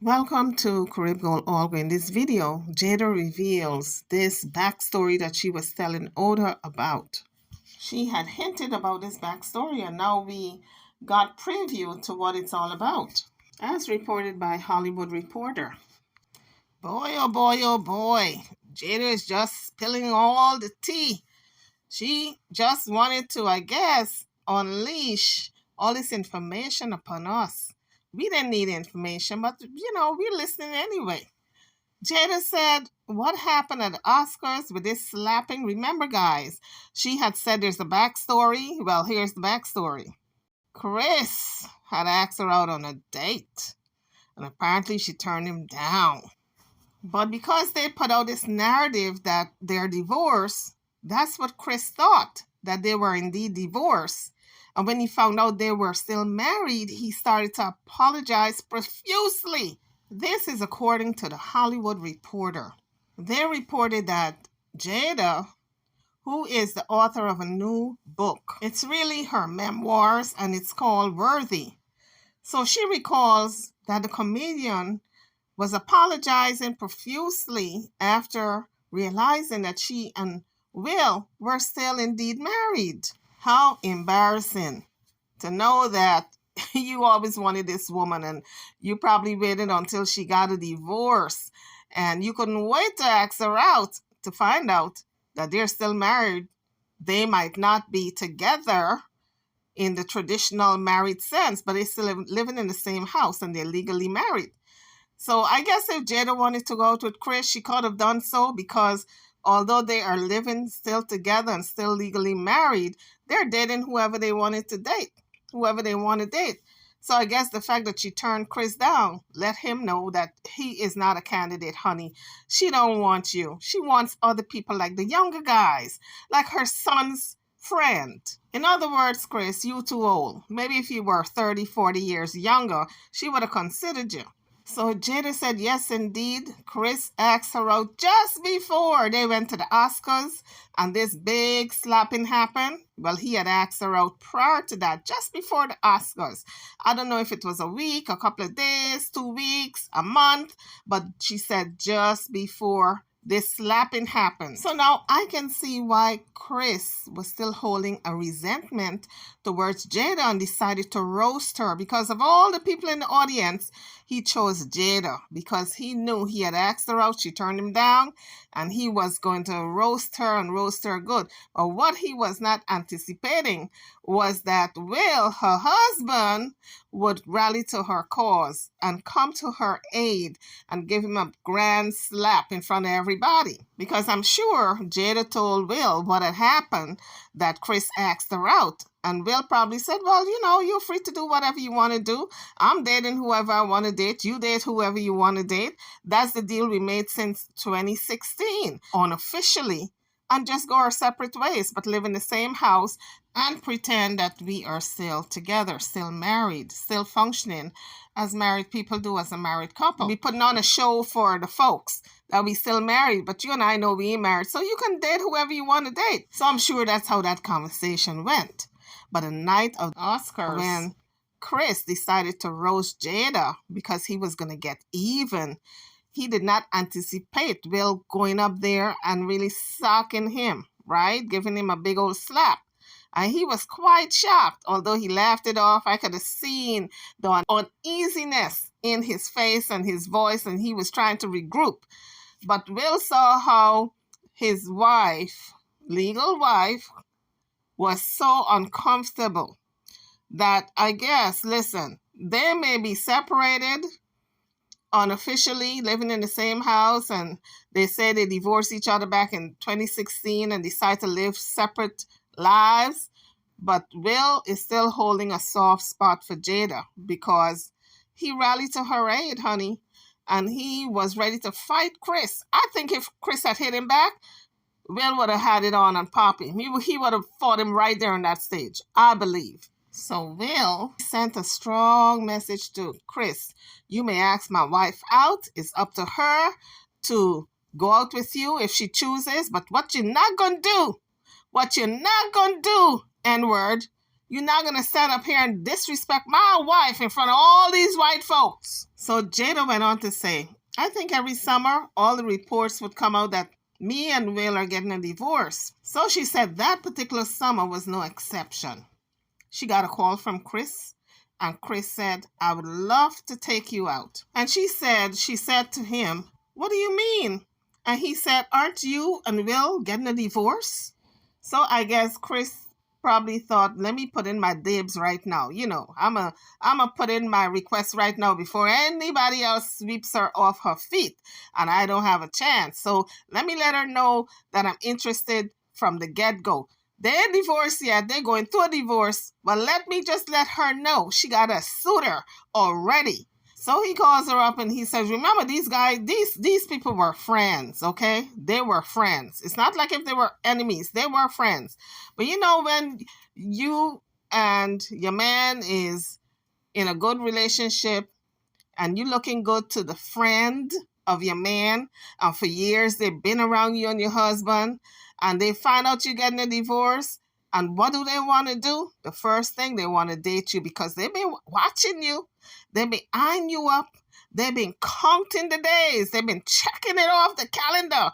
Welcome to Carib Gold Olga. In this video, Jada reveals this backstory that she was telling Oda about. She had hinted about this backstory, and now we got preview to what it's all about. As reported by Hollywood Reporter. Boy, oh boy, oh boy. Jada is just spilling all the tea. She just wanted to, I guess, unleash all this information upon us. We didn't need information, but we're listening anyway. Jada said, what happened at the Oscars with this slapping? Remember, guys, she had said there's a backstory. Well, here's the backstory. Chris had asked her out on a date, and apparently she turned him down. But because they put out this narrative that they're divorced, that's what Chris thought, that they were indeed divorced. And when he found out they were still married, he started to apologize profusely. This is according to the Hollywood Reporter. They reported that Jada, who is the author of a new book, it's really her memoirs and it's called Worthy. So she recalls that the comedian was apologizing profusely after realizing that she and Will were still indeed married. How embarrassing to know that you always wanted this woman and you probably waited until she got a divorce and you couldn't wait to ask her out to find out that they're still married. They might not be together in the traditional married sense, but they're still living in the same house and they're legally married. So I guess if Jada wanted to go out with Chris, she could have done so because although they are living still together and still legally married, they're dating whoever they wanted to date, whoever they want to date. So I guess the fact that she turned Chris down let him know that he is not a candidate, honey. She don't want you. She wants other people like the younger guys, like her son's friend. In other words, Chris, you too old. Maybe if you were 30, 40 years younger, she would have considered you. So Jada said, yes, indeed. Chris asked her out just before they went to the Oscars and this big slapping happened. Well, he had asked her out prior to that, just before the Oscars. I don't know if it was a week, a couple of days, 2 weeks, a month, but she said just before this slapping happened. So now I can see why Chris was still holding a resentment towards Jada and decided to roast her. Because of all the people in the audience, he chose Jada because he knew he had asked her out, she turned him down, and he was going to roast her and roast her good. But what he was not anticipating was that Will, her husband, would rally to her cause and come to her aid and give him a grand slap in front of everybody. Because I'm sure Jada told Will what had happened, that Chris asked her out. And Will probably said, well, you're free to do whatever you want to do. I'm dating whoever I want to date. You date whoever you want to date. That's the deal we made since 2016, unofficially. And just go our separate ways, but live in the same house and pretend that we are still together, still married, still functioning as married people do as a married couple. We putting on a show for the folks that we still married, but you and I know we ain't married, so you can date whoever you want to date. So I'm sure that's how that conversation went. But the night of the Oscars, when Chris decided to roast Jada because he was going to get even, he did not anticipate Will going up there and really socking him, right? Giving him a big old slap. And he was quite shocked. Although he laughed it off, I could have seen the uneasiness in his face and his voice, and he was trying to regroup. But Will saw how his wife, legal wife, was so uncomfortable that I guess, listen, they may be separated unofficially, living in the same house, and they say they divorced each other back in 2016 and decided to live separate lives. But Will is still holding a soft spot for Jada because he rallied to her aid, honey, and he was ready to fight Chris. I think if Chris had hit him back, Will would have had it on Poppy. He would have fought him right there on that stage, I believe. So Will sent a strong message to Chris. You may ask my wife out. It's up to her to go out with you if she chooses. But what you're not going to do, N-word, You're not going to stand up here and disrespect my wife in front of all these white folks. So Jada went on to say, I think every summer all the reports would come out that me and Will are getting a divorce. So she said that particular summer was no exception. She got a call from Chris, and Chris said, I would love to take you out. And she said to him, what do you mean? And he said, aren't you and Will getting a divorce? So I guess Chris probably thought, let me put in my dibs right now. You know, I'm a put in my request right now before anybody else sweeps her off her feet, and I don't have a chance. So let me let her know that I'm interested from the get-go. They ain't divorced yet. They're going through a divorce, but let me just let her know she got a suitor already. So he calls her up and he says, remember, these guys, these people were friends, okay? They were friends. It's not like if they were enemies. They were friends. But you know, when you and your man is in a good relationship and you looking good to the friend of your man, and for years they've been around you and your husband, and they find out you're getting a divorce, and what do they want to do? The first thing, they want to date you because they've been watching you. They've been eyeing you up. They've been counting the days. They've been checking it off the calendar.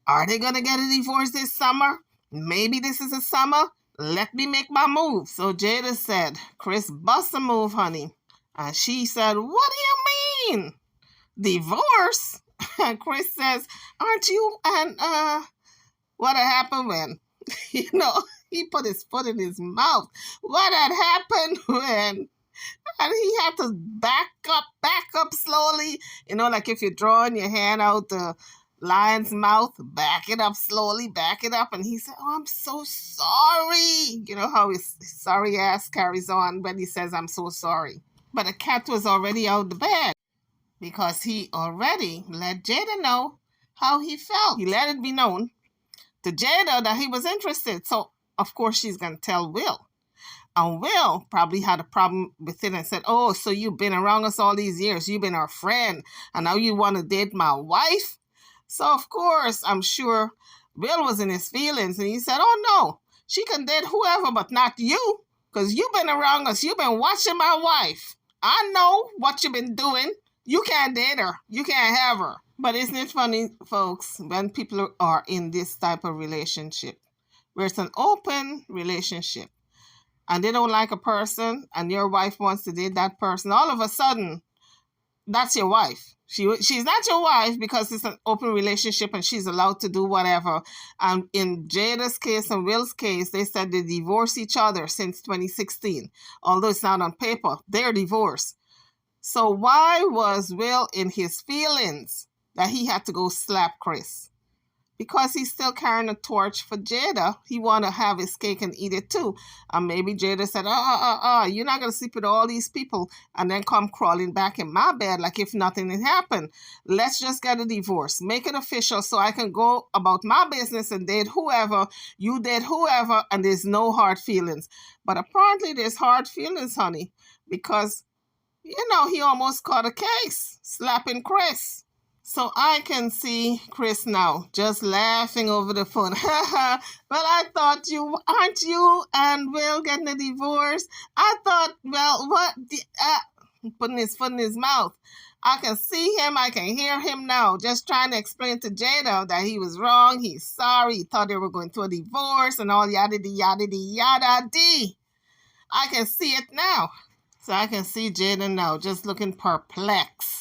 Are they going to get a divorce this summer? Maybe this is a summer. Let me make my move. So Jada said, Chris, bust a move, honey. And she said, what do you mean? Divorce? And Chris says, aren't you? And what had happened when? You know, he put his foot in his mouth. What had happened when? And he had to back up slowly. You know, like if you're drawing your hand out the lion's mouth, back it up slowly, back it up. And he said, oh, I'm so sorry. You know how his sorry ass carries on when he says, I'm so sorry. But the cat was already out the bag because he already let Jada know how he felt. He let it be known to Jada that he was interested. So, of course, she's going to tell Will. And Will probably had a problem with it and said, oh, so you've been around us all these years. You've been our friend. And now you want to date my wife? So, of course, I'm sure Will was in his feelings. And he said, oh, no, she can date whoever, but not you. Because you've been around us. You've been watching my wife. I know what you've been doing. You can't date her. You can't have her. But isn't it funny, folks, when people are in this type of relationship, where it's an open relationship, and they don't like a person, and your wife wants to date that person, all of a sudden, that's your wife. She's not your wife because it's an open relationship and she's allowed to do whatever. And in Jada's case and Will's case, they said they divorced each other since 2016. Although it's not on paper, they're divorced. So why was Will in his feelings that he had to go slap Chris? Because he's still carrying a torch for Jada. He want to have his cake and eat it too. And maybe Jada said, you're not going to sleep with all these people and then come crawling back in my bed like if nothing had happened. Let's just get a divorce. Make it official so I can go about my business and date whoever, you date whoever, and there's no hard feelings. But apparently there's hard feelings, honey, because, you know, he almost caught a case, slapping Chris. So I can see Chris now just laughing over the phone. Well, I thought aren't you and Will getting a divorce? I thought, well, what? Putting his foot in his mouth. I can see him. I can hear him now just trying to explain to Jada that he was wrong. He's sorry. He thought they were going through a divorce and all yada yada yada dee. I can see it now. So I can see Jada now just looking perplexed.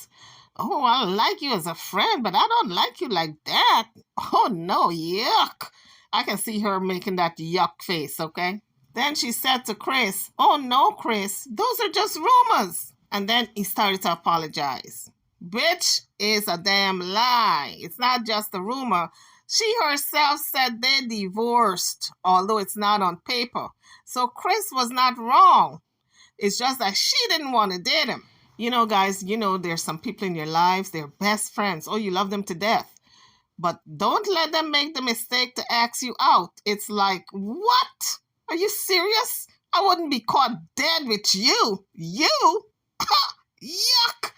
Oh, I like you as a friend, but I don't like you like that. Oh, no, yuck. I can see her making that yuck face, okay? Then she said to Chris, oh, no, Chris, those are just rumors. And then he started to apologize, which is a damn lie. It's not just a rumor. She herself said they divorced, although it's not on paper. So Chris was not wrong. It's just that she didn't want to date him. You know, guys, you know, there's some people in your lives, they're best friends. Oh, you love them to death. But don't let them make the mistake to ask you out. It's like, what? Are you serious? I wouldn't be caught dead with you. You? Yuck.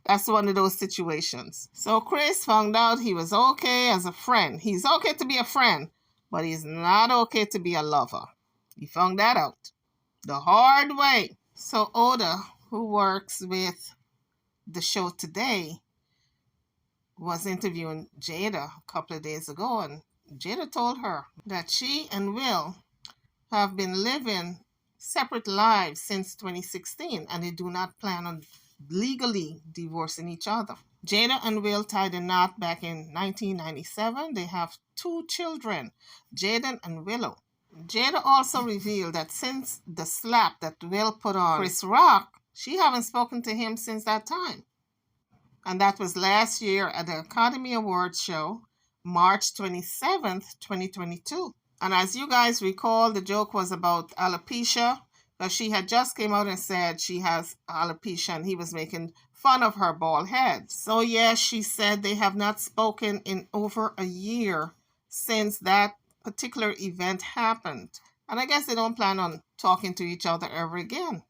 That's one of those situations. So Chris found out he was okay as a friend. He's okay to be a friend, but he's not okay to be a lover. He found that out. the hard way. So Oda, who works with the show today, was interviewing Jada a couple of days ago, and Jada told her that she and Will have been living separate lives since 2016 and they do not plan on legally divorcing each other. Jada and Will tied a knot back in 1997. They have 2 children, Jaden and Willow. Jada also revealed that since the slap that Will put on Chris Rock, she haven't spoken to him since that time. And that was last year at the Academy Awards show, March 27th, 2022. And as you guys recall, the joke was about alopecia, but she had just came out and said she has alopecia and he was making fun of her bald head. So yes, she said they have not spoken in over a year since that particular event happened. And I guess they don't plan on talking to each other ever again.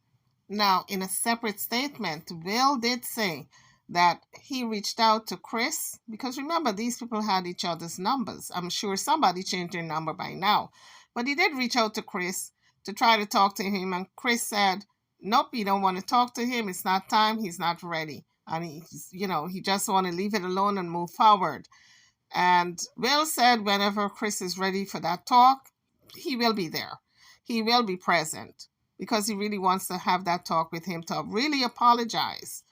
Now, in a separate statement, Will did say that he reached out to Chris because remember, these people had each other's numbers. I'm sure somebody changed their number by now. But he did reach out to Chris to try to talk to him. And Chris said, nope, you don't want to talk to him. It's not time. He's not ready. And he just want to leave it alone and move forward. And Will said whenever Chris is ready for that talk, he will be there. He will be present because he really wants to have that talk with him to really apologize.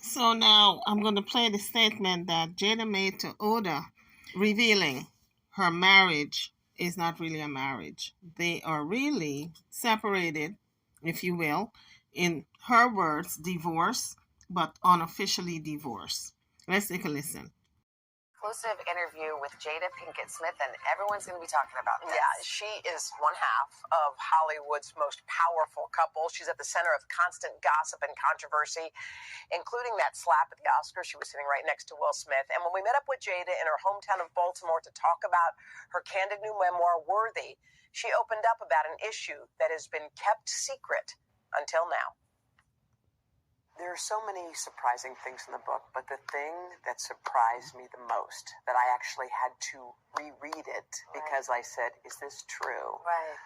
So now I'm going to play the statement that Jada made to Oda, revealing her marriage is not really a marriage. They are really separated, if you will, in her words, divorce, but unofficially divorce. Let's take a listen. Exclusive interview with Jada Pinkett Smith, and everyone's going to be talking about this. Yeah, she is one half of Hollywood's most powerful couple. She's at the center of constant gossip and controversy, including that slap at the Oscars. She was sitting right next to Will Smith. And when we met up with Jada in her hometown of Baltimore to talk about her candid new memoir, Worthy, she opened up about an issue that has been kept secret until now. There are so many surprising things in the book, but the thing that surprised me the most, that I actually had to reread it because I said, is this true? Right.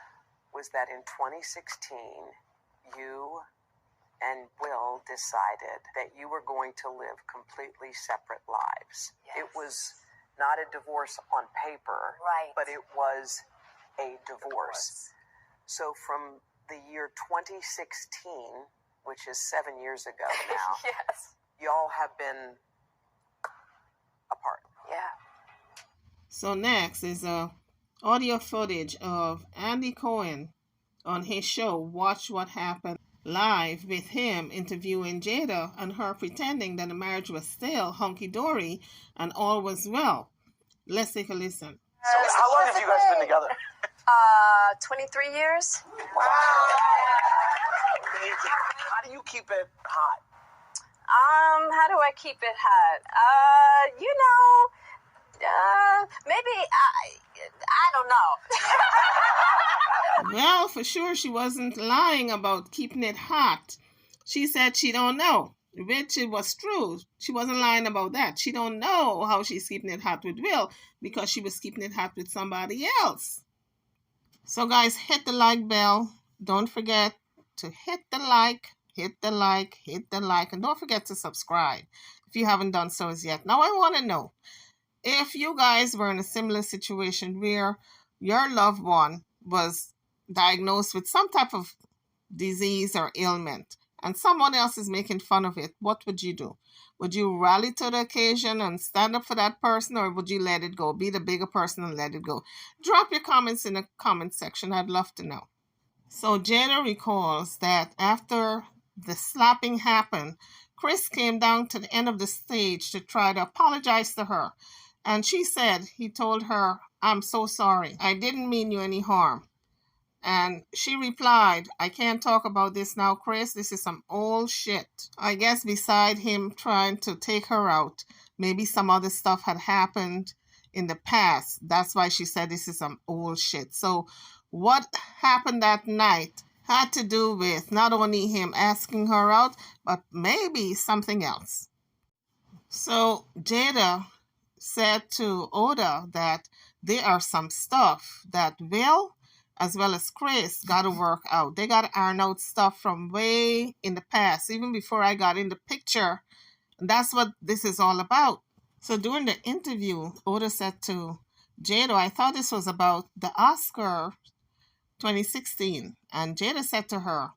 Was that in 2016, you and Will decided that you were going to live completely separate lives. Yes. It was not a divorce on paper, right, but it was a divorce. So from the year 2016, which is 7 years ago now, yes, y'all have been apart. Yeah. So next is audio footage of Andy Cohen on his show Watch What Happened Live, with him interviewing Jada and her pretending that the marriage was still hunky-dory and all was well. Let's take a listen. So how long have you guys been together? 23 years. Wow. Amazing. How do you keep it hot? How do I keep it hot? Maybe I don't know. Well, for sure she wasn't lying about keeping it hot. She said she don't know, which it was true. She wasn't lying about that. She don't know how she's keeping it hot with Will because she was keeping it hot with somebody else. So guys, hit the like bell. Don't forget to hit the like, and don't forget to subscribe if you haven't done so as yet. Now I want to know if you guys were in a similar situation where your loved one was diagnosed with some type of disease or ailment and someone else is making fun of it, what would you do? Would you rally to the occasion and stand up for that person, or would you let it go? Be the bigger person and let it go? Drop your comments in the comment section. I'd love to know. So Jada recalls that after the slapping happened, Chris came down to the end of the stage to try to apologize to her. And she said he told her, "I'm so sorry. I didn't mean you any harm." And she replied, "I can't talk about this now, Chris. This is some old shit." I guess beside him trying to take her out, maybe some other stuff had happened in the past. That's why she said this is some old shit. So what happened that night had to do with not only him asking her out, but maybe something else. So Jada said to Oda that there are some stuff that Will as well as Chris got to work out. They got to iron out stuff from way in the past, even before I got in the picture. And that's what this is all about. So during the interview, Oda said to Jada, I thought this was about the Oscar 2016. And Jada said to her,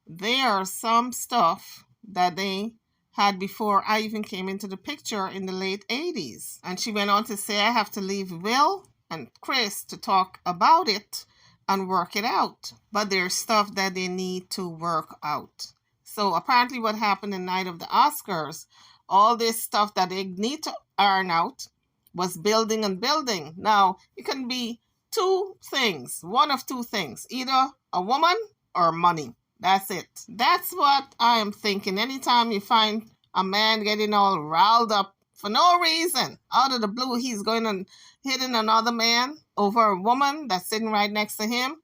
there are some stuff that they had before I even came into the picture in the late 80s. And she went on to say, I have to leave Will and Chris to talk about it and work it out. But there's stuff that they need to work out. So apparently what happened the night of the Oscars, all this stuff that they need to iron out was building and building. Now, it can be two things, one of two things, either a woman or money. That's it. That's what I am thinking. Anytime you find a man getting all riled up for no reason, out of the blue, he's going and hitting another man over a woman that's sitting right next to him.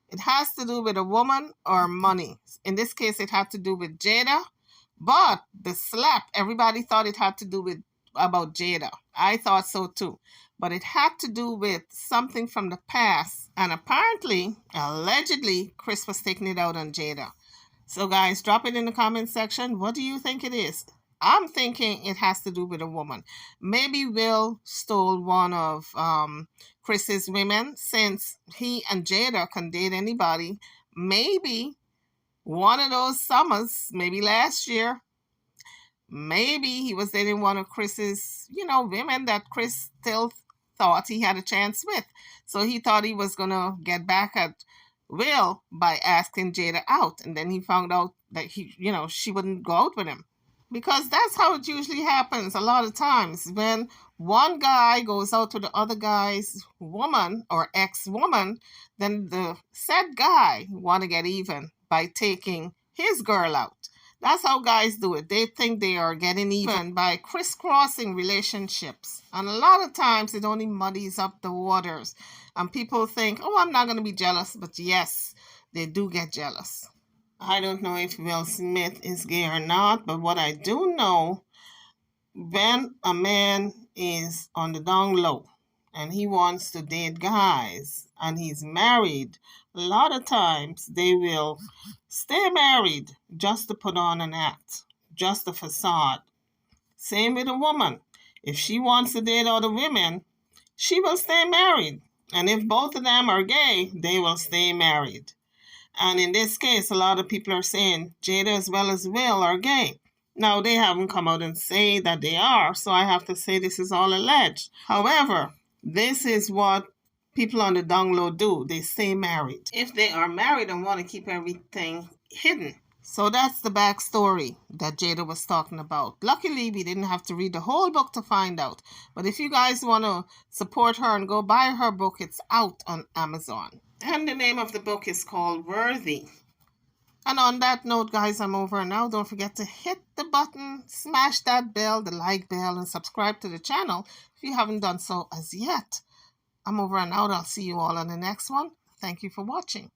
It has to do with a woman or money. In this case, it had to do with Jada. But the slap, everybody thought it had to do with about Jada. I thought so too. But it had to do with something from the past. And apparently, allegedly, Chris was taking it out on Jada. So guys, drop it in the comment section. What do you think it is? I'm thinking it has to do with a woman. Maybe Will stole one of Chris's women, since he and Jada can date anybody. Maybe one of those summers, maybe last year, maybe he was dating one of Chris's, women that Chris still thought he had a chance with. So he thought he was going to get back at Will by asking Jada out. And then he found out that she wouldn't go out with him. Because that's how it usually happens a lot of times. When one guy goes out with the other guy's woman or ex-woman, then the said guy want to get even by taking his girl out. That's how guys do it. They think they are getting even by crisscrossing relationships. And a lot of times it only muddies up the waters. And people think, oh, I'm not going to be jealous. But yes, they do get jealous. I don't know if Will Smith is gay or not, but what I do know, when a man is on the down low and he wants to date guys and he's married, a lot of times they will stay married just to put on an act, just a facade. Same with a woman. If she wants to date other women, she will stay married. And if both of them are gay, they will stay married. And in this case, a lot of people are saying Jada as well as Will are gay. Now, they haven't come out and say that they are, so I have to say this is all alleged. However, this is what people on the down low do. They stay married. If they are married and want to keep everything hidden. So that's the backstory that Jada was talking about. Luckily, we didn't have to read the whole book to find out. But if you guys want to support her and go buy her book, it's out on Amazon. And the name of the book is called Worthy. And on that note, guys, I'm over now. Don't forget to hit the button, smash that bell, the like bell, and subscribe to the channel if you haven't done so as yet. I'm over and out. I'll see you all on the next one. Thank you for watching.